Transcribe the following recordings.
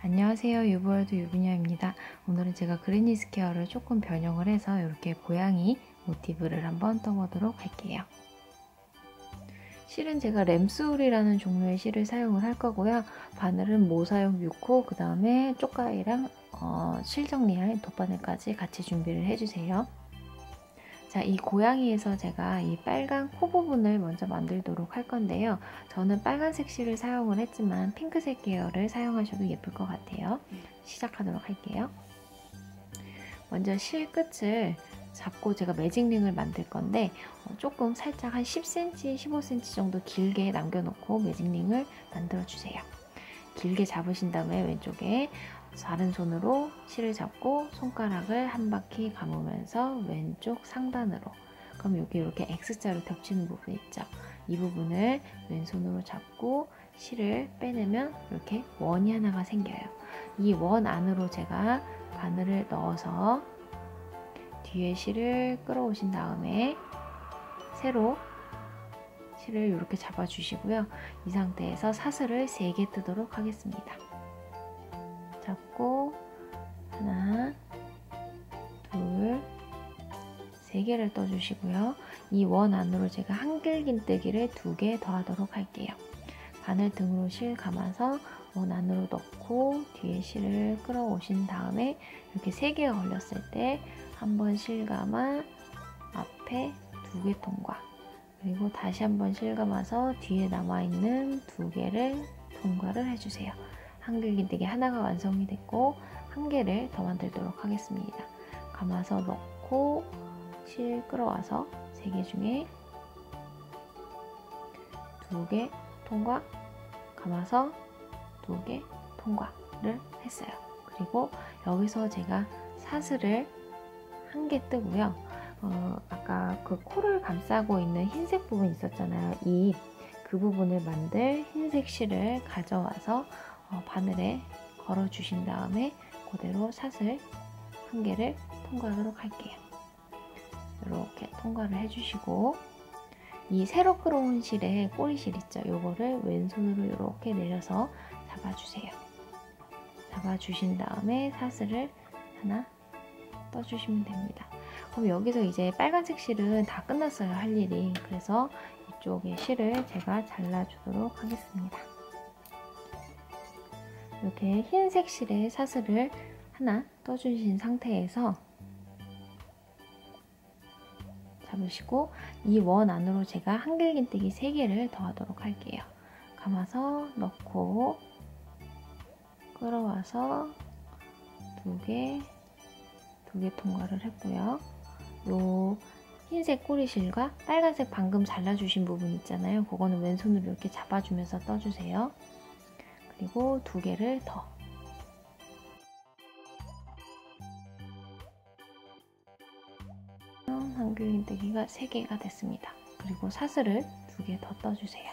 안녕하세요. 유보월드 유부녀입니다. 오늘은 제가 그레니 스퀘어를 조금 변형을 해서 이렇게 고양이 모티브를 한번 떠보도록 할게요. 실은 제가 램스울이라는 종류의 실을 사용을 할 거고요. 바늘은 모사용 6호, 그 다음에 쪽가위랑 실 정리할 돗바늘까지 같이 준비를 해주세요. 자, 이 고양이에서 제가 이 빨간 코 부분을 먼저 만들도록 할 건데요. 저는 빨간색 실을 사용을 했지만 핑크색 계열을 사용하셔도 예쁠 것 같아요. 시작하도록 할게요. 먼저 실 끝을 잡고 제가 매직링을 만들 건데 조금 살짝 한 10cm, 15cm 정도 길게 남겨놓고 매직링을 만들어 주세요. 길게 잡으신 다음에 왼쪽에 다른 손으로 실을 잡고 손가락을 한 바퀴 감으면서 왼쪽 상단으로, 그럼 여기 이렇게 X자로 겹치는 부분 있죠? 이 부분을 왼손으로 잡고 실을 빼내면 이렇게 원이 하나가 생겨요. 이 원 안으로 제가 바늘을 넣어서 뒤에 실을 끌어오신 다음에 세로 실을 이렇게 잡아주시고요. 이 상태에서 사슬을 3개 뜨도록 하겠습니다. 잡고 하나, 둘, 3개를 떠주시고요. 이 원 안으로 제가 한길긴뜨기를 2개 더 하도록 할게요. 바늘 등으로 실 감아서 원 안으로 넣고 뒤에 실을 끌어오신 다음에 이렇게 3개가 걸렸을 때 한 번 실 감아 앞에 2개 통과, 그리고 다시 한번 실 감아서 뒤에 남아있는 2개를 통과를 해주세요. 한길긴뜨기 하나가 완성이 됐고 1개를 더 만들도록 하겠습니다. 감아서 넣고 실 끌어와서 3개 중에 2개 통과, 감아서 2개 통과를 했어요. 그리고 여기서 제가 사슬을 1개 뜨고요. 아까 그 코를 감싸고 있는 흰색 부분 있었잖아요. 그 부분을 만들 흰색 실을 가져와서 바늘에 걸어 주신 다음에 그대로 사슬 1개를 통과하도록 할게요. 이렇게 통과를 해주시고 이 새로 끌어온 실에 꼬리실 있죠? 요거를 왼손으로 이렇게 내려서 잡아주세요. 잡아주신 다음에 사슬을 하나 떠주시면 됩니다. 그럼 여기서 이제 빨간색 실은 다 끝났어요, 할 일이. 그래서 이쪽에 실을 제가 잘라주도록 하겠습니다. 이렇게 흰색 실에 사슬을 하나 떠주신 상태에서 잡으시고 이 원 안으로 제가 한길긴뜨기 3개를 더 하도록 할게요. 감아서 넣고 끌어와서 2개 통과를 했고요. 요 흰색 꼬리실과 빨간색 방금 잘라주신 부분 있잖아요. 그거는 왼손으로 이렇게 잡아주면서 떠주세요. 그리고 2개를 더. 한길긴뜨기가 3개가 됐습니다. 그리고 사슬을 2개 더 떠주세요.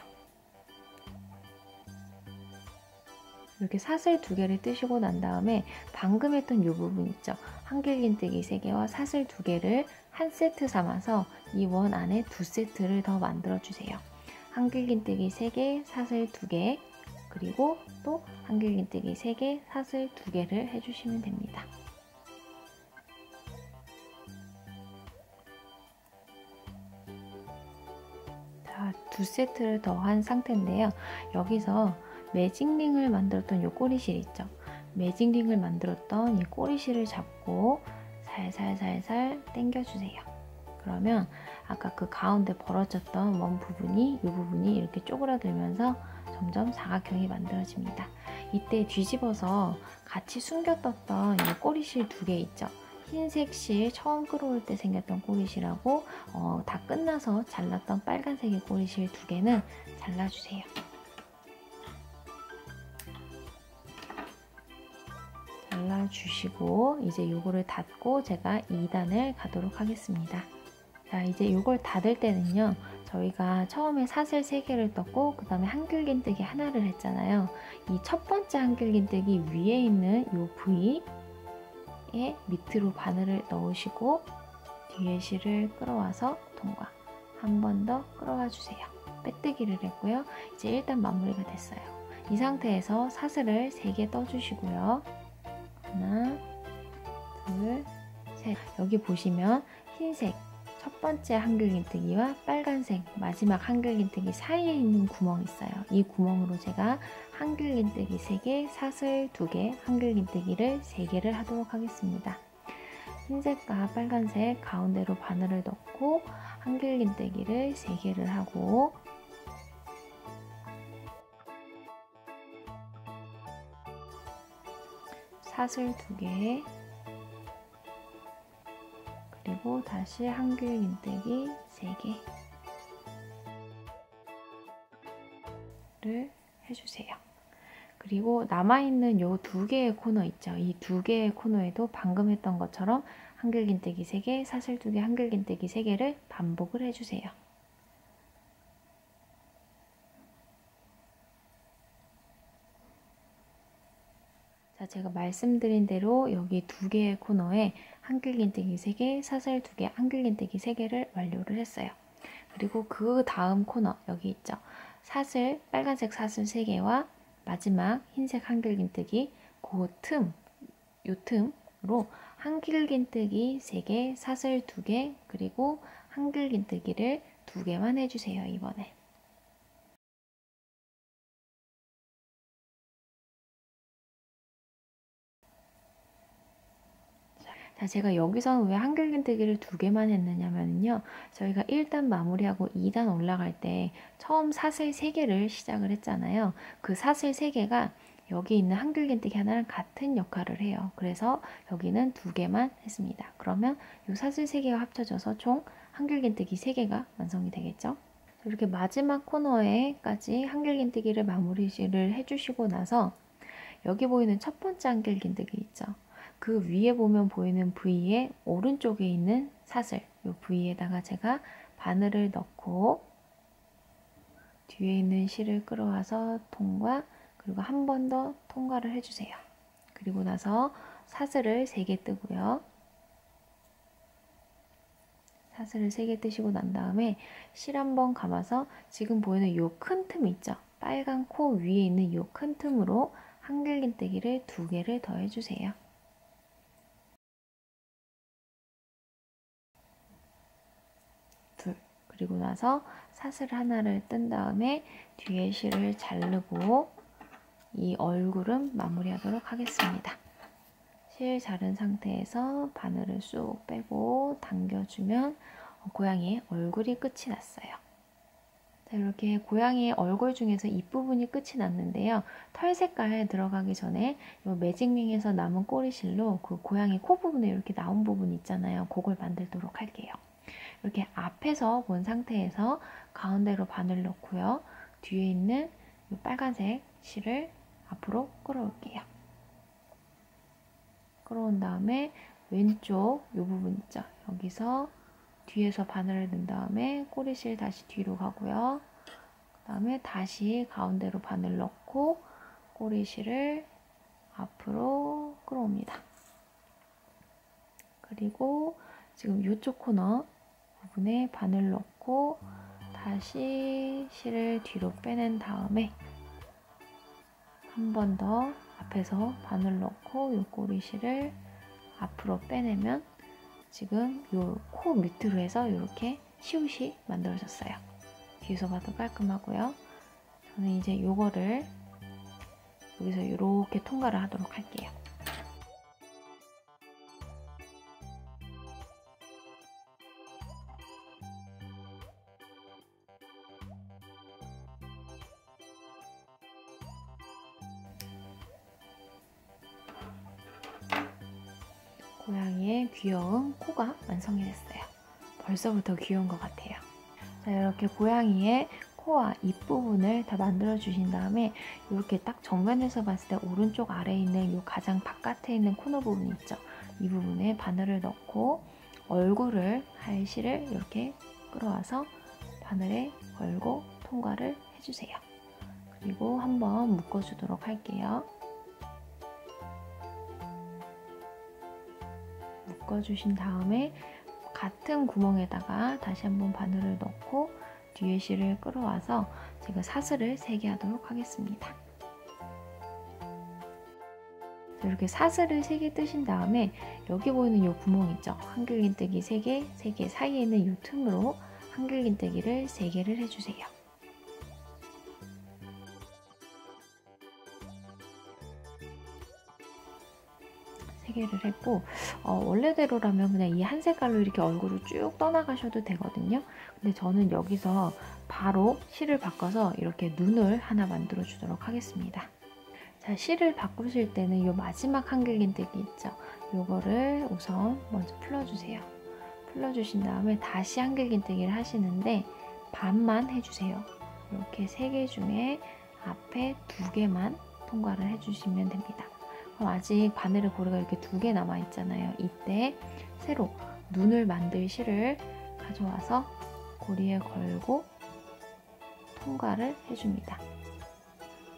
이렇게 사슬 2개를 뜨시고 난 다음에 방금 했던 이 부분 있죠? 한길긴뜨기 3개와 사슬 2개를 한 세트 삼아서 이 원 안에 2세트를 더 만들어 주세요. 한길긴뜨기 3개, 사슬 2개, 그리고 또 한길긴뜨기 3개, 사슬 2개를 해주시면 됩니다. 자, 2세트를 더 한 상태인데요. 여기서 매직링을 만들었던 이 꼬리실 있죠? 매직링을 만들었던 이 꼬리실을 잡고 살살살살 당겨주세요. 그러면 아까 그 가운데 벌어졌던 원 부분이, 이 부분이 이렇게 쪼그라들면서 점점 사각형이 만들어집니다. 이때 뒤집어서 같이 숨겨뒀던 이 꼬리실 2개 있죠? 흰색 실 처음 끌어올 때 생겼던 꼬리실하고 다 끝나서 잘랐던 빨간색의 꼬리실 2개는 잘라주세요. 잘라주시고 이제 요거를 닫고 제가 2단을 가도록 하겠습니다. 자, 이제 요걸 닫을 때는요, 저희가 처음에 사슬 3개를 떴고 그 다음에 한길긴뜨기 하나를 했잖아요. 이 첫 번째 한길긴뜨기 위에 있는 요 부위에 밑으로 바늘을 넣으시고 뒤에 실을 끌어와서 통과, 한 번 더 끌어와 주세요. 빼뜨기를 했고요. 이제 일단 마무리가 됐어요. 이 상태에서 사슬을 3개 떠주시고요. 하나, 둘, 셋. 여기 보시면 흰색 첫 번째 한길긴뜨기와 빨간색 마지막 한길긴뜨기 사이에 있는 구멍이 있어요. 이 구멍으로 제가 한길긴뜨기 3개, 사슬 2개, 한길긴뜨기를 3개를 하도록 하겠습니다. 흰색과 빨간색 가운데로 바늘을 넣고 한길긴뜨기를 3개를 하고, 사슬 2개, 그리고 다시 한길긴뜨기 3개를 해주세요. 그리고 남아있는 요 2개의 코너 있죠. 이 2개의 코너에도 방금 했던 것처럼 한길긴뜨기 3개, 사슬 2개, 한길긴뜨기 3개를 반복을 해주세요. 자, 제가 말씀드린 대로 여기 2개의 코너에 한길긴뜨기 3개, 사슬 2개, 한길긴뜨기 3개를 완료를 했어요. 그리고 그 다음 코너 여기 있죠. 사슬, 빨간색 사슬 3개와 마지막 흰색 한길긴뜨기 그 틈, 요 틈으로 한길긴뜨기 3개, 사슬 2개, 그리고 한길긴뜨기를 2개만 해주세요. 이번에. 자, 제가 여기서는 왜 한길긴뜨기를 2개만 했느냐면요. 저희가 1단 마무리하고 2단 올라갈 때 처음 사슬 3개를 시작을 했잖아요. 그 사슬 3개가 여기 있는 한길긴뜨기 하나랑 같은 역할을 해요. 그래서 여기는 2개만 했습니다. 그러면 이 사슬 3개가 합쳐져서 총 한길긴뜨기 3개가 완성이 되겠죠. 이렇게 마지막 코너에까지 한길긴뜨기를 마무리를 해주시고 나서 여기 보이는 첫 번째 한길긴뜨기 있죠. 그 위에 보면 보이는 부위의 오른쪽에 있는 사슬, 이 부위에다가 제가 바늘을 넣고 뒤에 있는 실을 끌어와서 통과, 그리고 한 번 더 통과를 해주세요. 그리고 나서 사슬을 3개 뜨고요. 사슬을 3개 뜨시고 난 다음에 실 한번 감아서 지금 보이는 이 큰 틈 있죠? 빨간 코 위에 있는 이 큰 틈으로 한길긴뜨기를 2개를 더 해주세요. 그리고 나서 사슬 하나를 뜬 다음에 뒤에 실을 자르고 이 얼굴은 마무리하도록 하겠습니다. 실 자른 상태에서 바늘을 쑥 빼고 당겨주면 고양이의 얼굴이 끝이 났어요. 자, 이렇게 고양이의 얼굴 중에서 입부분이 끝이 났는데요. 털 색깔 들어가기 전에 이 매직링에서 남은 꼬리실로 그 고양이 코 부분에 이렇게 나온 부분 있잖아요. 그걸 만들도록 할게요. 이렇게 앞에서 본 상태에서 가운데로 바늘 넣고요. 뒤에 있는 이 빨간색 실을 앞으로 끌어올게요. 끌어온 다음에 왼쪽 이 부분 있죠. 여기서 뒤에서 바늘을 넣은 다음에 꼬리실 다시 뒤로 가고요. 그 다음에 다시 가운데로 바늘 넣고 꼬리실을 앞으로 끌어옵니다. 그리고 지금 이쪽 코너 부분에 바늘 넣고 다시 실을 뒤로 빼낸 다음에 한 번 더 앞에서 바늘 넣고 이 꼬리실을 앞으로 빼내면 지금 이 코 밑으로 해서 이렇게 시옷이 만들어졌어요. 뒤에서 봐도 깔끔하고요. 저는 이제 이거를 여기서 이렇게 통과를 하도록 할게요. 고양이의 귀여운 코가 완성이 됐어요. 벌써부터 귀여운 것 같아요. 자, 이렇게 고양이의 코와 입부분을 다 만들어 주신 다음에 이렇게 딱 정면에서 봤을 때 오른쪽 아래에 있는 이 가장 바깥에 있는 코너 부분 있죠. 이 부분에 바늘을 넣고 얼굴을 할 실을 이렇게 끌어와서 바늘에 걸고 통과를 해주세요. 그리고 한번 묶어주도록 할게요. 묶어주신 다음에 같은 구멍에다가 다시 한번 바늘을 넣고 뒤에 실을 끌어와서 제가 사슬을 3개 하도록 하겠습니다. 이렇게 사슬을 3개 뜨신 다음에 여기 보이는 이 구멍 있죠? 한길긴뜨기 3개, 3개 사이에 있는 이 틈으로 한길긴뜨기를 3개를 해주세요. 세 개를 했고 원래대로라면 그냥 이 한 색깔로 이렇게 얼굴을 쭉 떠나가셔도 되거든요. 근데 저는 여기서 바로 실을 바꿔서 이렇게 눈을 하나 만들어 주도록 하겠습니다. 자, 실을 바꾸실 때는 이 마지막 한길긴뜨기 있죠? 요거를 우선 먼저 풀어주세요. 풀어주신 다음에 다시 한길긴뜨기를 하시는데 반만 해주세요. 이렇게 3개 중에 앞에 2개만 통과를 해주시면 됩니다. 그럼 아직 바늘의 고리가 이렇게 2개 남아 있잖아요. 이때 새로 눈을 만들 실을 가져와서 고리에 걸고 통과를 해줍니다.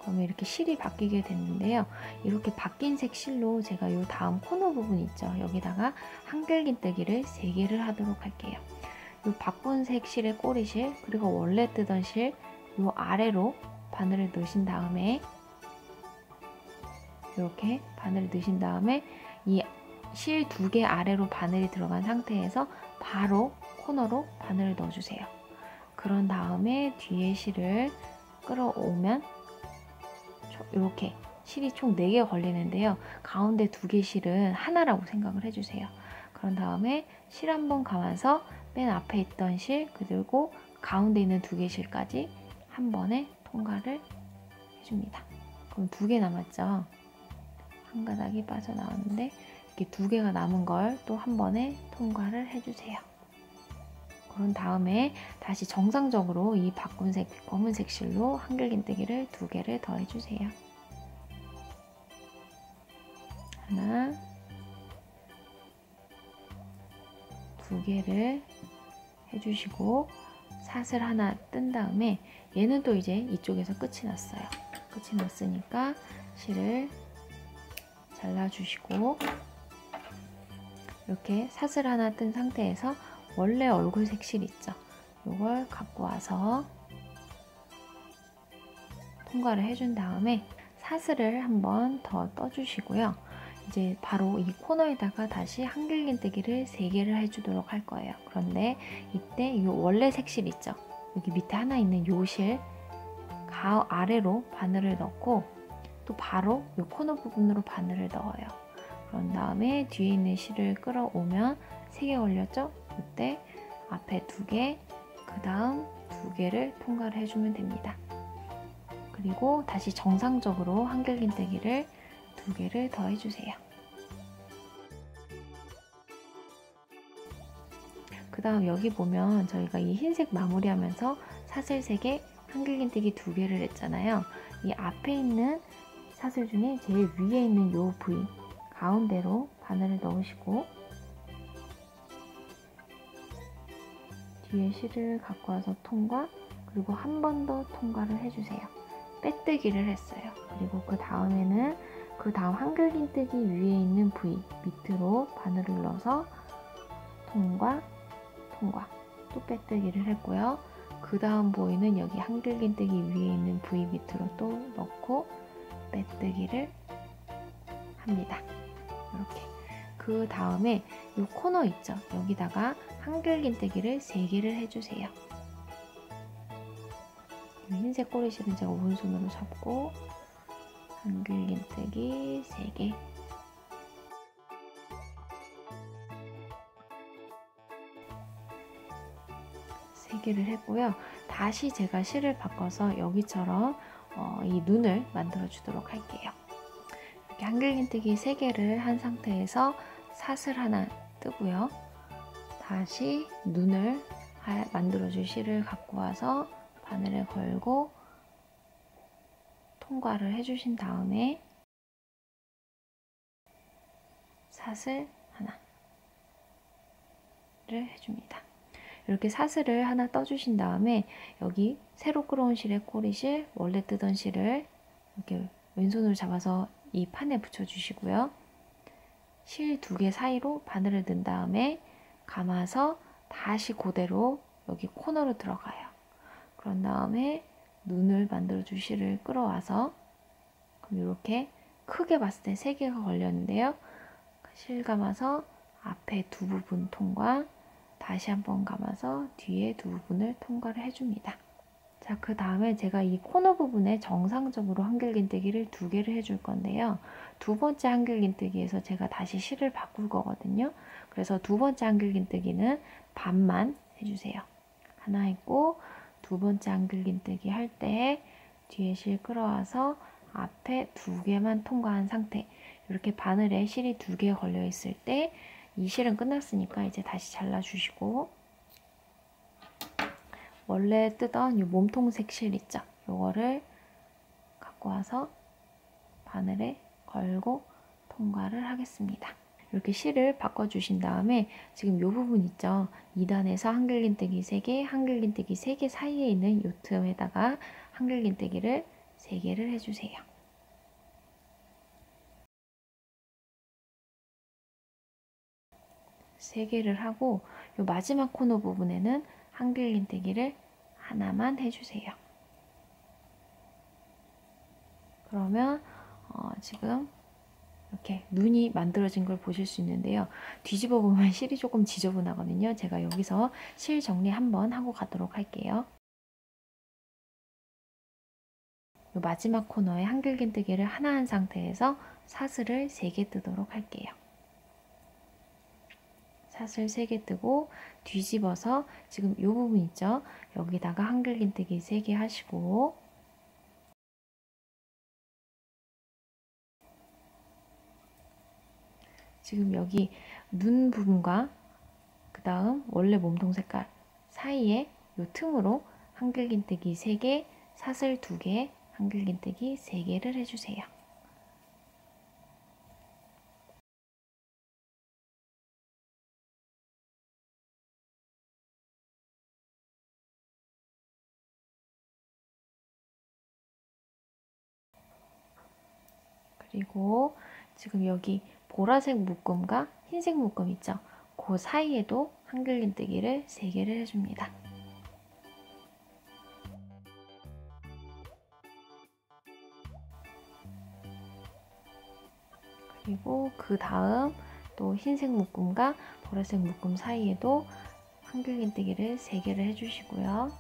그러면 이렇게 실이 바뀌게 됐는데요. 이렇게 바뀐 색 실로 제가 이 다음 코너 부분 있죠. 여기다가 한길긴뜨기를 3개를 하도록 할게요. 이 바꾼 색 실의 꼬리실 그리고 원래 뜨던 실 이 아래로 바늘을 넣으신 다음에 이렇게 바늘을 넣으신 다음에 이 실 2개 아래로 바늘이 들어간 상태에서 바로 코너로 바늘을 넣어주세요. 그런 다음에 뒤에 실을 끌어오면 이렇게 실이 총 4개 걸리는데요. 가운데 2개 실은 하나라고 생각을 해주세요. 그런 다음에 실 한번 감아서 맨 앞에 있던 실 그리고 가운데 있는 2개 실까지 한 번에 통과를 해줍니다. 그럼 2개 남았죠? 한 가닥이 빠져나왔는데 이렇게 2개가 남은 걸 또 한 번에 통과를 해주세요. 그런 다음에 다시 정상적으로 이 바꾼 색 검은색 실로 한길긴뜨기를 2개를 더 해주세요. 하나, 2개를 해주시고 사슬 하나 뜬 다음에 얘는 또 이제 이쪽에서 끝이 났어요. 끝이 났으니까 실을 잘라주시고 이렇게 사슬 하나 뜬 상태에서 원래 얼굴 색실 있죠? 이걸 갖고 와서 통과를 해준 다음에 사슬을 한번 더 떠주시고요. 이제 바로 이 코너에다가 다시 한길긴뜨기를 3개를 해주도록 할 거예요. 그런데 이때 이 원래 색실 있죠? 여기 밑에 하나 있는 요 실 아래로 바늘을 넣고 또 바로 이 코너 부분으로 바늘을 넣어요. 그런 다음에 뒤에 있는 실을 끌어오면 3개 걸렸죠? 이때 앞에 2개, 그 다음 2개를 통과를 해주면 됩니다. 그리고 다시 정상적으로 한길긴뜨기를 2개를 더 해주세요. 그 다음 여기 보면 저희가 이 흰색 마무리하면서 사슬 3개, 한길긴뜨기 2개를 했잖아요. 이 앞에 있는 사슬 중에 제일 위에 있는 이 부위 가운데로 바늘을 넣으시고 뒤에 실을 갖고 와서 통과 그리고 한 번 더 통과를 해주세요. 빼뜨기를 했어요. 그리고 그 다음에는 그 다음 한길긴뜨기 위에 있는 부위 밑으로 바늘을 넣어서 통과 통과 또 빼뜨기를 했고요. 그 다음 보이는 여기 한길긴뜨기 위에 있는 부위 밑으로 또 넣고 빼뜨기를 합니다. 이렇게 그 다음에 이 코너 있죠? 여기다가 한길긴뜨기를 3개를 해주세요. 이 흰색 꼬리실은 제가 오른손으로 잡고 한길긴뜨기 3개 3개를 했고요. 다시 제가 실을 바꿔서 여기처럼 이 눈을 만들어 주도록 할게요. 이렇게 한길긴뜨기 3개를 한 상태에서 사슬 하나 뜨고요. 다시 눈을 만들어 줄 실을 갖고 와서 바늘에 걸고 통과를 해주신 다음에 사슬 하나를 해줍니다. 이렇게 사슬을 하나 떠주신 다음에 여기 새로 끌어온 실의 꼬리실, 원래 뜨던 실을 이렇게 왼손으로 잡아서 이 판에 붙여주시고요. 실 2개 사이로 바늘을 넣은 다음에 감아서 다시 그대로 여기 코너로 들어가요. 그런 다음에 눈을 만들어 줄 실을 끌어와서 그럼 이렇게 크게 봤을 때 3개가 걸렸는데요. 실 감아서 앞에 2부분 통과, 다시 한번 감아서 뒤에 2부분을 통과를 해줍니다. 자, 그 다음에 제가 이 코너 부분에 정상적으로 한길긴뜨기를 2개를 해줄 건데요. 2번째 한길긴뜨기에서 제가 다시 실을 바꿀 거거든요. 그래서 2번째 한길긴뜨기는 반만 해주세요. 하나 했고, 2번째 한길긴뜨기 할 때 뒤에 실 끌어와서 앞에 2개만 통과한 상태. 이렇게 바늘에 실이 2개 걸려 있을 때 이 실은 끝났으니까 이제 다시 잘라주시고, 원래 뜨던 이 몸통색 실 있죠? 요거를 갖고 와서 바늘에 걸고 통과를 하겠습니다. 이렇게 실을 바꿔주신 다음에 지금 요 부분 있죠? 2단에서 한길긴뜨기 3개, 한길긴뜨기 3개 사이에 있는 요 틈에다가 한길긴뜨기를 3개를 해주세요. 세 개를 하고 요 마지막 코너 부분에는 한길긴뜨기를 하나만 해주세요. 그러면 지금 이렇게 눈이 만들어진 걸 보실 수 있는데요. 뒤집어 보면 실이 조금 지저분하거든요. 제가 여기서 실 정리 한번 하고 가도록 할게요. 요 마지막 코너에 한길긴뜨기를 하나 한 상태에서 사슬을 3개 뜨도록 할게요. 사슬 3개 뜨고 뒤집어서 지금 이 부분 있죠? 여기다가 한길긴뜨기 3개 하시고, 지금 여기 눈 부분과 그 다음 원래 몸통 색깔 사이에 이 틈으로 한길긴뜨기 3개, 사슬 2개, 한길긴뜨기 3개를 해주세요. 그리고 지금 여기 보라색 묶음과 흰색 묶음 있죠? 그 사이에도 한길긴뜨기를 3개를 해줍니다. 그리고 그 다음 또 흰색 묶음과 보라색 묶음 사이에도 한길긴뜨기를 3개를 해주시고요.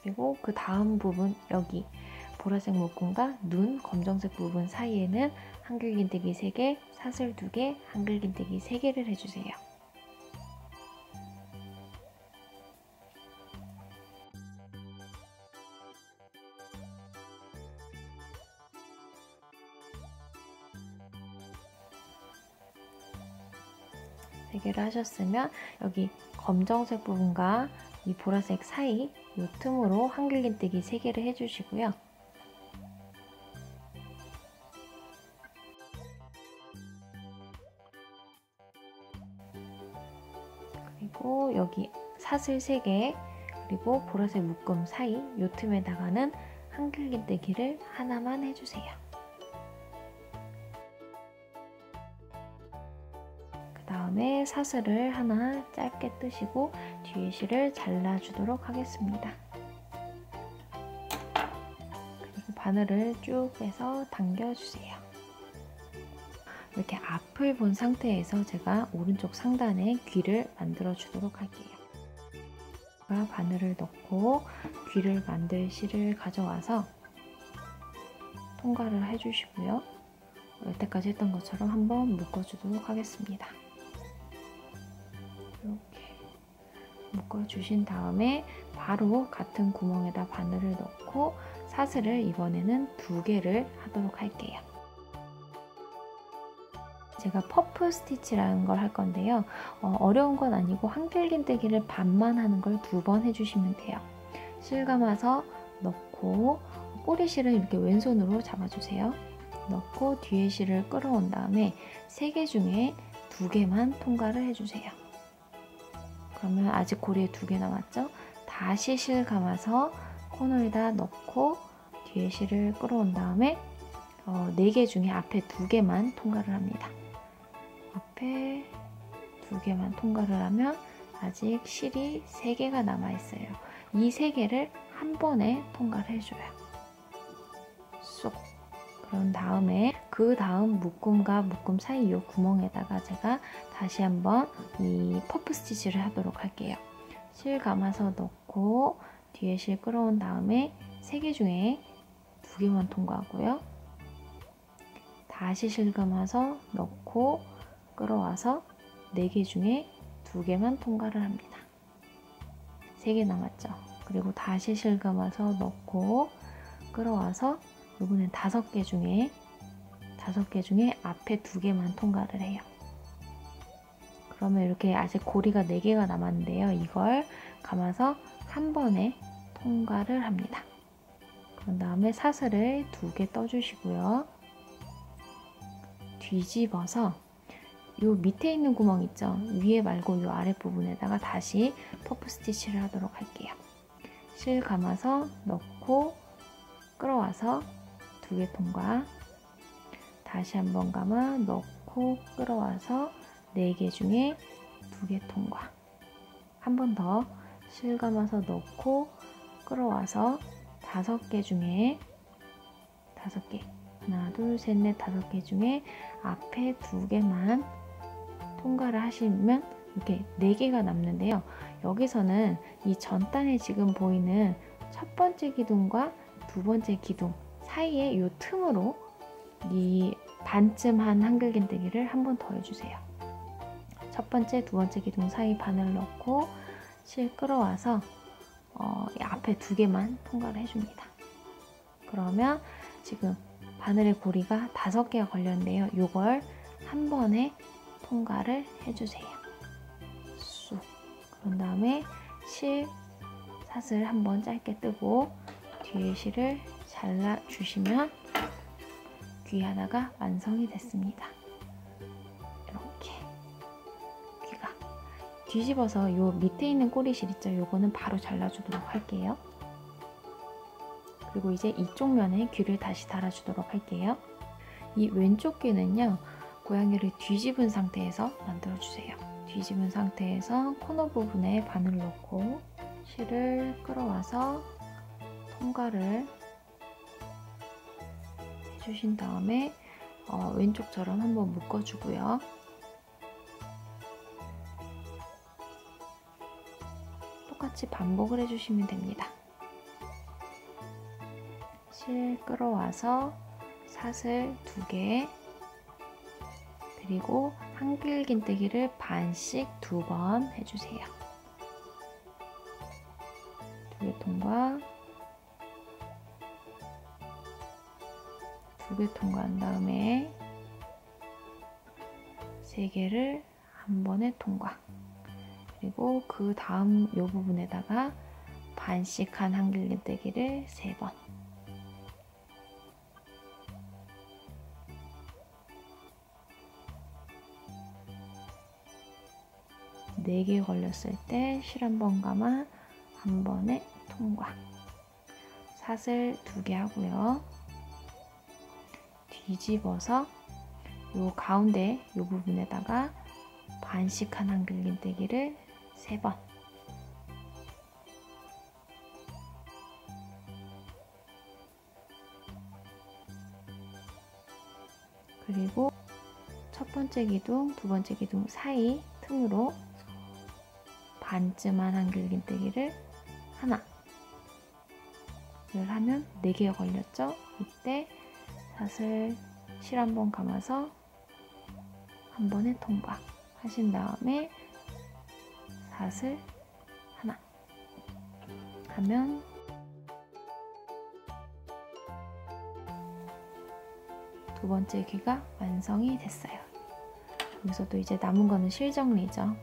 그리고 그 다음 부분 여기 보라색 묶음과 눈 검정색 부분 사이에는 한길긴뜨기 3개, 사슬 2개, 한길긴뜨기 3개를 해주세요. 세 개를 하셨으면 여기 검정색 부분과 이 보라색 사이 이 틈으로 한길긴뜨기 3개를 해주시고요. 그리고 여기 사슬 3개 그리고 보라색 묶음 사이 이 틈에다가는 한길긴뜨기를 하나만 해주세요. 그 다음에 사슬을 하나 짧게 뜨시고 뒤에 실을 잘라주도록 하겠습니다. 그리고 바늘을 쭉 빼서 당겨주세요. 이렇게 앞을 본 상태에서 제가 오른쪽 상단에 귀를 만들어 주도록 할게요. 바늘을 넣고 귀를 만들 실을 가져와서 통과를 해주시고요. 여태까지 했던 것처럼 한번 묶어주도록 하겠습니다. 이렇게 묶어주신 다음에 바로 같은 구멍에다 바늘을 넣고 사슬을 이번에는 2개를 하도록 할게요. 제가 퍼프 스티치라는 걸 할 건데요. 어려운 건 아니고 한길긴뜨기를 반만 하는 걸 2번 해주시면 돼요. 실 감아서 넣고 꼬리실은 이렇게 왼손으로 잡아주세요. 넣고 뒤에 실을 끌어온 다음에 3개 중에 2개만 통과를 해주세요. 그러면 아직 고리에 2개 남았죠? 다시 실 감아서 코너에다 넣고 뒤에 실을 끌어온 다음에 4개 중에 앞에 2개만 통과를 합니다. 앞에 2개만 통과를 하면 아직 실이 3개가 남아있어요. 이 3개를 한 번에 통과를 해줘요. 쏙. 그런 다음에 그 다음 묶음과 묶음 사이 이 구멍에다가 제가 다시 한번 이 퍼프 스티치를 하도록 할게요. 실 감아서 넣고 뒤에 실 끌어온 다음에 3개 중에 2개만 통과하고요. 다시 실 감아서 넣고 끌어와서 4개 중에 2개만 통과를 합니다. 3개 남았죠. 그리고 다시 실 감아서 넣고 끌어와서 이번엔 5개 중에 앞에 2개만 통과를 해요. 그러면 이렇게 아직 고리가 4개가 남았는데요. 이걸 감아서 한 번에 통과를 합니다. 그런 다음에 사슬을 2개 떠주시고요. 뒤집어서 요 밑에 있는 구멍 있죠? 위에 말고 요 아랫부분에다가 다시 퍼프 스티치를 하도록 할게요. 실 감아서 넣고 끌어와서 2개 통과, 다시 한번 감아 넣고 끌어와서 4개 중에 2개 통과, 한 번 더 실 감아서 넣고 끌어와서 5개 중에 5개, 하나 둘 셋 넷 5개 중에 앞에 2개만 통과를 하시면 이렇게 4개가 남는데요. 여기서는 이 전단에 지금 보이는 첫 번째 기둥과 두 번째 기둥 사이에 이 틈으로 이 반쯤한 한글긴뜨기를 한 번 더 해주세요. 첫 번째, 두 번째 기둥 사이 바늘 넣고 실 끌어와서 앞에 2개만 통과를 해줍니다. 그러면 지금 바늘의 고리가 5개가 걸렸는데요. 이걸 한 번에 통과를 해주세요. 쑥. 그런 다음에 실 사슬 한번 짧게 뜨고 뒤에 실을 잘라주시면 귀 하나가 완성이 됐습니다. 이렇게 귀가 뒤집어서 요 밑에 있는 꼬리실 있죠? 요거는 바로 잘라주도록 할게요. 그리고 이제 이쪽 면에 귀를 다시 달아주도록 할게요. 이 왼쪽 귀는요, 고양이를 뒤집은 상태에서 만들어주세요. 뒤집은 상태에서 코너 부분에 바늘 넣고 실을 끌어와서 통과를 해주신 다음에 왼쪽처럼 한번 묶어주고요. 똑같이 반복을 해주시면 됩니다. 실 끌어와서 사슬 2개, 그리고 한길긴뜨기를 반씩 2번 해주세요. 2개 통과, 2개 통과한 다음에 3개를 한 번에 통과, 그리고 그 다음 이 부분에다가 반씩 한 한길긴뜨기를 3번, 네 개 걸렸을 때 실 한 번 감아 한 번에 통과, 사슬 2개 하고요. 뒤집어서 요 가운데 요 부분에다가 반씩 한 한길긴뜨기를 3번, 그리고 첫 번째 기둥, 두 번째 기둥 사이 틈으로 반쯤한 한길긴뜨기를 하나를 하면 4개가 걸렸죠? 이때 사슬 실 한 번 감아서 한 번에 통과 하신 다음에 사슬 하나 하면 두 번째 귀가 완성이 됐어요. 여기서도 이제 남은 거는 실 정리죠.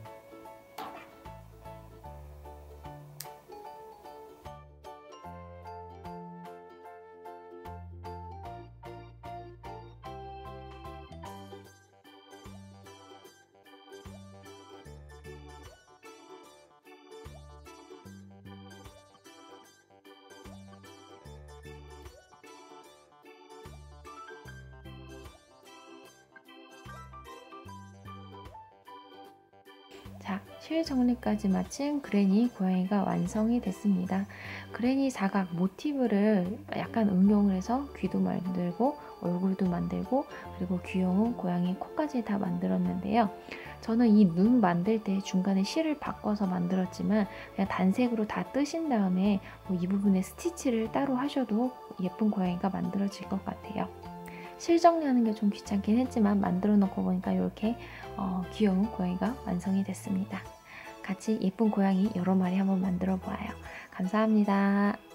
자, 실 정리까지 마친 그레니 고양이가 완성이 됐습니다. 그레니 사각 모티브를 약간 응용을 해서 귀도 만들고 얼굴도 만들고 그리고 귀여운 고양이 코까지 다 만들었는데요. 저는 이 눈 만들 때 중간에 실을 바꿔서 만들었지만 그냥 단색으로 다 뜨신 다음에 이 부분에 스티치를 따로 하셔도 예쁜 고양이가 만들어질 것 같아요. 실 정리하는 게 좀 귀찮긴 했지만 만들어 놓고 보니까 이렇게 귀여운 고양이가 완성이 됐습니다. 같이 예쁜 고양이 여러 마리 한번 만들어 보아요. 감사합니다.